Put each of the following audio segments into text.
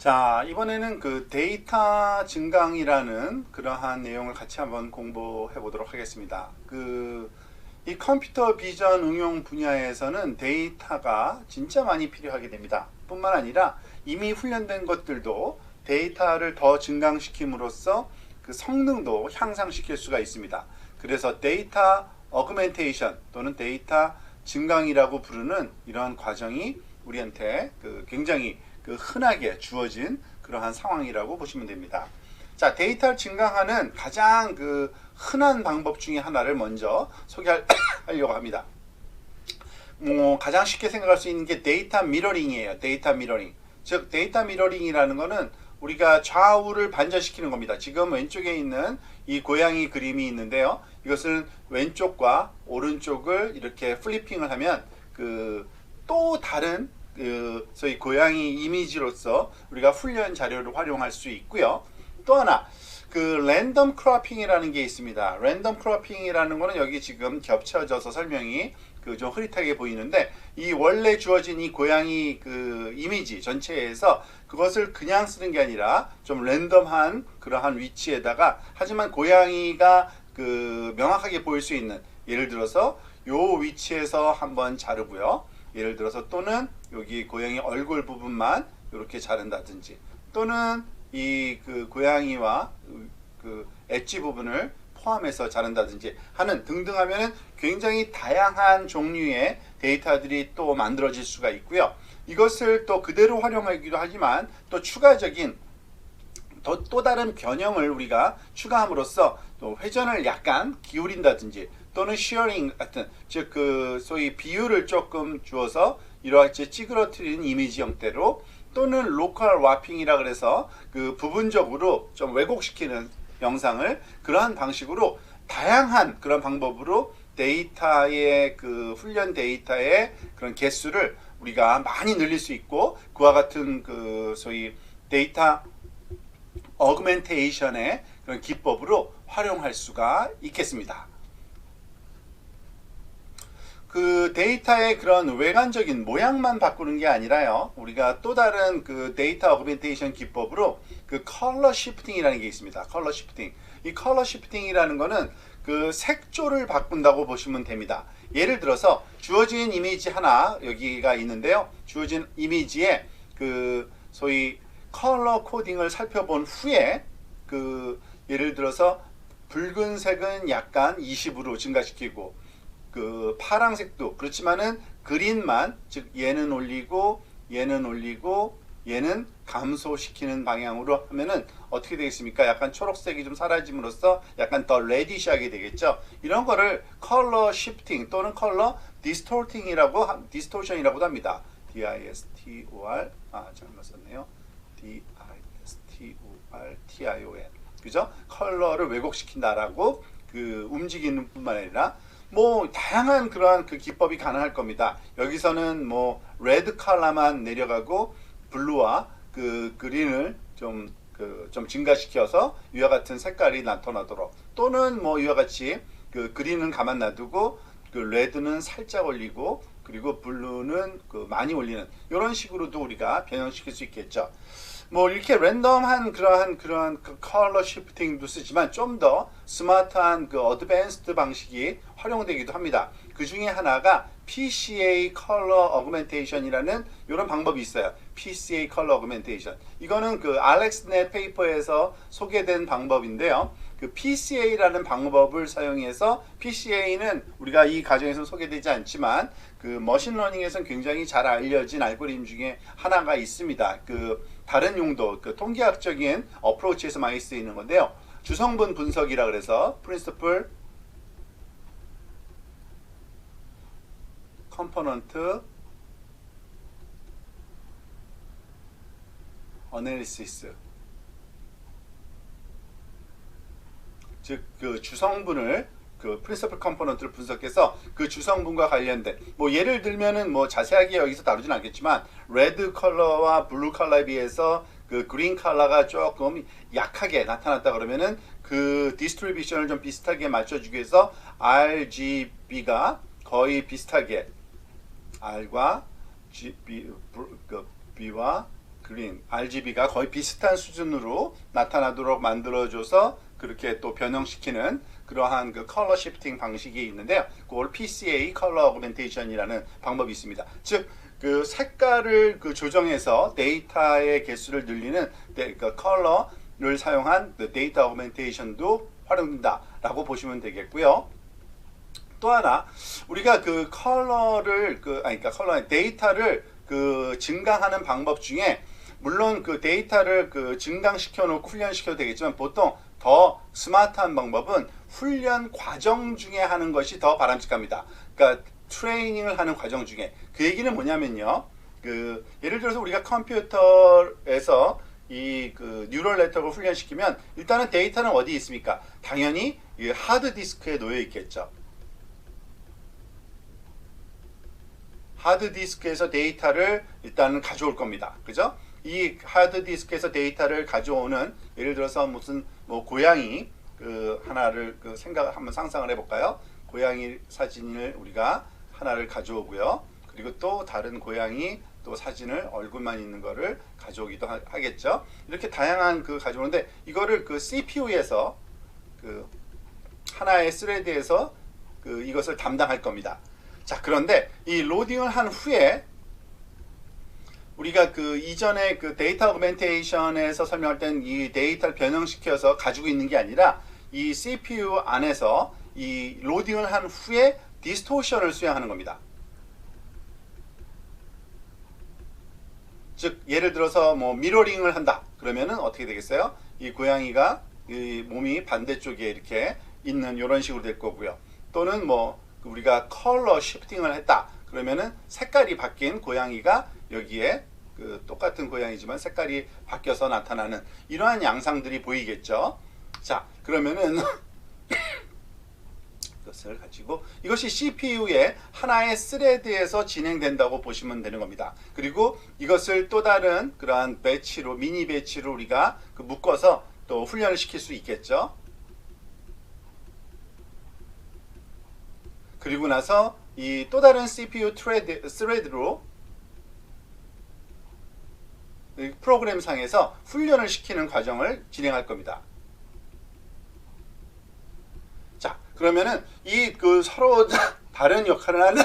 자, 이번에는 그 데이터 증강이라는 그러한 내용을 같이 한번 공부해 보도록 하겠습니다. 이 컴퓨터 비전 응용 분야에서는 데이터가 진짜 많이 필요하게 됩니다. 뿐만 아니라 이미 훈련된 것들도 데이터를 더 증강시킴으로써 그 성능도 향상시킬 수가 있습니다. 그래서 데이터 어그멘테이션 또는 데이터 증강이라고 부르는 이러한 과정이 우리한테 굉장히 흔하게 주어진 그러한 상황이라고 보시면 됩니다. 자, 데이터를 증강하는 가장 흔한 방법 중에 하나를 먼저 소개하려고 합니다. 가장 쉽게 생각할 수 있는 게 데이터 미러링이에요. 데이터 미러링. 즉, 데이터 미러링이라는 거는 우리가 좌우를 반전시키는 겁니다. 지금 왼쪽에 있는 이 고양이 그림이 있는데요. 이것은 왼쪽과 오른쪽을 이렇게 플리핑을 하면 또 다른 소위 고양이 이미지로서 우리가 훈련 자료를 활용할 수 있고요. 또 하나 랜덤 크로핑이라는 게 있습니다. 랜덤 크로핑이라는 거는 여기 지금 겹쳐져서 설명이 좀 흐릿하게 보이는데, 이 원래 주어진 이 고양이 이미지 전체에서 그것을 그냥 쓰는 게 아니라 좀 랜덤한 그러한 위치에다가, 하지만 고양이가 명확하게 보일 수 있는, 예를 들어서 요 위치에서 한번 자르고요. 예를 들어서 또는 여기 고양이 얼굴 부분만 이렇게 자른다든지, 또는 이 고양이와 엣지 부분을 포함해서 자른다든지 하는 등등 하면은 굉장히 다양한 종류의 데이터들이 또 만들어질 수가 있고요. 이것을 또 그대로 활용하기도 하지만 또 추가적인 또 다른 변형을 우리가 추가함으로써 또 회전을 약간 기울인다든지, 또는 시어링 같은, 즉 소위 비율을 조금 주어서 이렇게 찌그러뜨리는 이미지 형태로, 또는 로컬 와핑이라 그래서 부분적으로 좀 왜곡시키는 영상을 그러한 방식으로 다양한 그런 방법으로 데이터의 훈련 데이터의 그런 개수를 우리가 많이 늘릴 수 있고, 그와 같은 소위 데이터 어그멘테이션의 그런 기법으로 활용할 수가 있겠습니다. 데이터의 그런 외관적인 모양만 바꾸는 게 아니라요, 우리가 또 다른 데이터 어그멘테이션 기법으로 컬러 시프팅이라는 게 있습니다. 컬러 시프팅. 이 컬러 시프팅이라는 거는 색조를 바꾼다고 보시면 됩니다. 예를 들어서 주어진 이미지 하나 여기가 있는데요. 주어진 이미지에 소위 컬러 코딩을 살펴본 후에 예를 들어서 붉은색은 약간 20으로 증가시키고, 파랑색도 그렇지만은 그린만, 즉 얘는 올리고 얘는 올리고 얘는 감소시키는 방향으로 하면은 어떻게 되겠습니까? 약간 초록색이 좀 사라짐으로써 약간 더 레디시하게 되겠죠. 이런 거를 컬러 시프팅 또는 컬러 디스토션이라고도 합니다. D-I-S-T-O-R 잘못 썼네요. D-I-S-T-O-R-T-I-O-N, 그죠? 컬러를 왜곡시킨다라고 움직이는 뿐만 아니라 다양한 그러한 기법이 가능할 겁니다. 여기서는 레드 컬러만 내려가고 블루와 그린을 좀 증가시켜서 이와 같은 색깔이 나타나도록, 또는 이와 같이 그린은 가만 놔두고 레드는 살짝 올리고, 그리고 블루는 많이 올리는, 이런 식으로도 우리가 변형시킬 수 있겠죠. 이렇게 랜덤한 그러한 컬러 시프팅도 쓰지만 좀 더 스마트한 어드밴스드 방식이 활용되기도 합니다. 그 중에 하나가 PCA 컬러 어그멘테이션이라는 이런 방법이 있어요. PCA 컬러 어그멘테이션. 이거는 알렉스넷 페이퍼에서 소개된 방법인데요. PCA라는 방법을 사용해서, PCA는 우리가 이 과정에서 소개되지 않지만 머신러닝에서는 굉장히 잘 알려진 알고리즘 중에 하나가 있습니다. 다른 용도, 통계학적인 어프로치에서 많이 쓰이는 건데요. 주성분 분석이라 그래서 Principal Component Analysis, 즉 주성분을 프린시플 컴포넌트를 분석해서 주성분과 관련된, 예를 들면은 자세하게 여기서 다루진 않겠지만, 레드 컬러와 블루 컬러에 비해서 그린 컬러가 조금 약하게 나타났다 그러면은 디스트리뷰션을 좀 비슷하게 맞춰주기 위해서 RGB가 거의 비슷하게, R과 B와 그린, RGB가 거의 비슷한 수준으로 나타나도록 만들어줘서 그렇게 또 변형시키는 그러한 그 컬러 시프팅 방식이 있는데요. 그걸 PCA 컬러 어그멘테이션이라는 방법이 있습니다. 즉, 그 색깔을 그 조정해서 데이터의 개수를 늘리는 그 컬러를 사용한 그 데이터 어그멘테이션도 활용된다라고 보시면 되겠고요. 또 하나 우리가 그 컬러를 그러니까 컬러 데이터를 그 증강하는 방법 중에 물론 그 데이터를 그 증강시켜 놓고 훈련시켜도 되겠지만 보통 더 스마트한 방법은 훈련 과정 중에 하는 것이 더 바람직합니다. 그러니까 트레이닝을 하는 과정 중에 그 얘기는 뭐냐면요. 그 예를 들어서 우리가 컴퓨터에서 이 그 뉴럴 네트워크를 훈련시키면 일단은 데이터는 어디 있습니까? 당연히 이 하드 디스크에 놓여 있겠죠. 하드 디스크에서 데이터를 일단은 가져올 겁니다. 그죠? 이 하드 디스크에서 데이터를 가져오는 예를 들어서 무슨 뭐 고양이 그 하나를 그 한번 상상을 해볼까요? 고양이 사진을 우리가 하나를 가져오고요. 그리고 또 다른 고양이 또 사진을 얼굴만 있는 거를 가져오기도 하겠죠. 이렇게 다양한 그 가져오는데 이거를 그 CPU에서 그 하나의 스레드에서 그 이것을 담당할 겁니다. 자, 그런데 이 로딩을 한 후에 우리가 그 이전에 그 데이터 어그멘테이션에서 설명할 땐 이 데이터를 변형시켜서 가지고 있는 게 아니라 이 CPU 안에서 이 로딩을 한 후에 디스토션을 수행하는 겁니다. 즉 예를 들어서 뭐 미러링을 한다 그러면은 어떻게 되겠어요? 이 고양이가 이 몸이 반대쪽에 이렇게 있는 이런 식으로 될 거고요. 또는 뭐 우리가 컬러 시프팅을 했다 그러면은 색깔이 바뀐 고양이가 여기에 그 똑같은 고양이지만 색깔이 바뀌어서 나타나는 이러한 양상들이 보이겠죠. 자, 그러면은 이것을 가지고 이것이 CPU의 하나의 스레드에서 진행된다고 보시면 되는 겁니다. 그리고 이것을 또 다른 그러한 배치로 미니 배치로 우리가 그 묶어서 또 훈련을 시킬 수 있겠죠. 그리고 나서 이 또 다른 CPU 스레드로 프로그램 상에서 훈련을 시키는 과정을 진행할 겁니다. 자, 그러면은 이 그 서로 다른 역할을 하는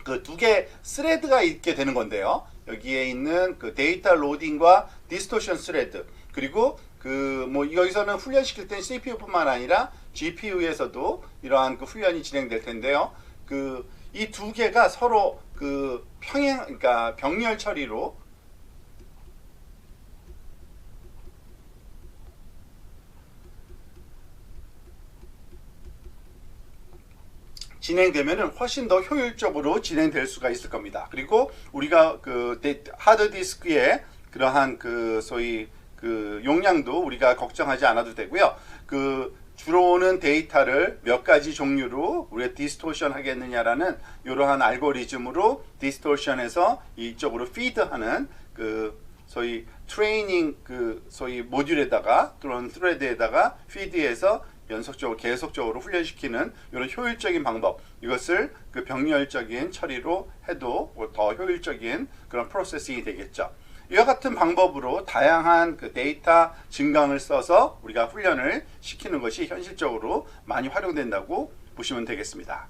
그 두 개 스레드가 있게 되는 건데요. 여기에 있는 그 데이터 로딩과 디스토션 스레드 그리고 그 뭐 여기서는 훈련시킬 땐 CPU뿐만 아니라 GPU에서도 이러한 그 훈련이 진행될 텐데요. 그 이 두 개가 서로 그 그러니까 병렬 처리로 진행되면은 훨씬 더 효율적으로 진행될 수가 있을 겁니다. 그리고 우리가 그 하드 디스크의 그러한 그 소위 그 용량도 우리가 걱정하지 않아도 되고요. 그 주로 오는 데이터를 몇 가지 종류로 우리가 디스토션 하겠느냐라는 이러한 알고리즘으로 디스토션에서 이쪽으로 피드하는 그 소위 트레이닝 그 소위 모듈에다가 또는 스레드에다가 피드해서 연속적으로 계속적으로 훈련시키는 이런 효율적인 방법 이것을 그 병렬적인 처리로 해도 더 효율적인 그런 프로세싱이 되겠죠. 이와 같은 방법으로 다양한 그 데이터 증강을 써서 우리가 훈련을 시키는 것이 현실적으로 많이 활용된다고 보시면 되겠습니다.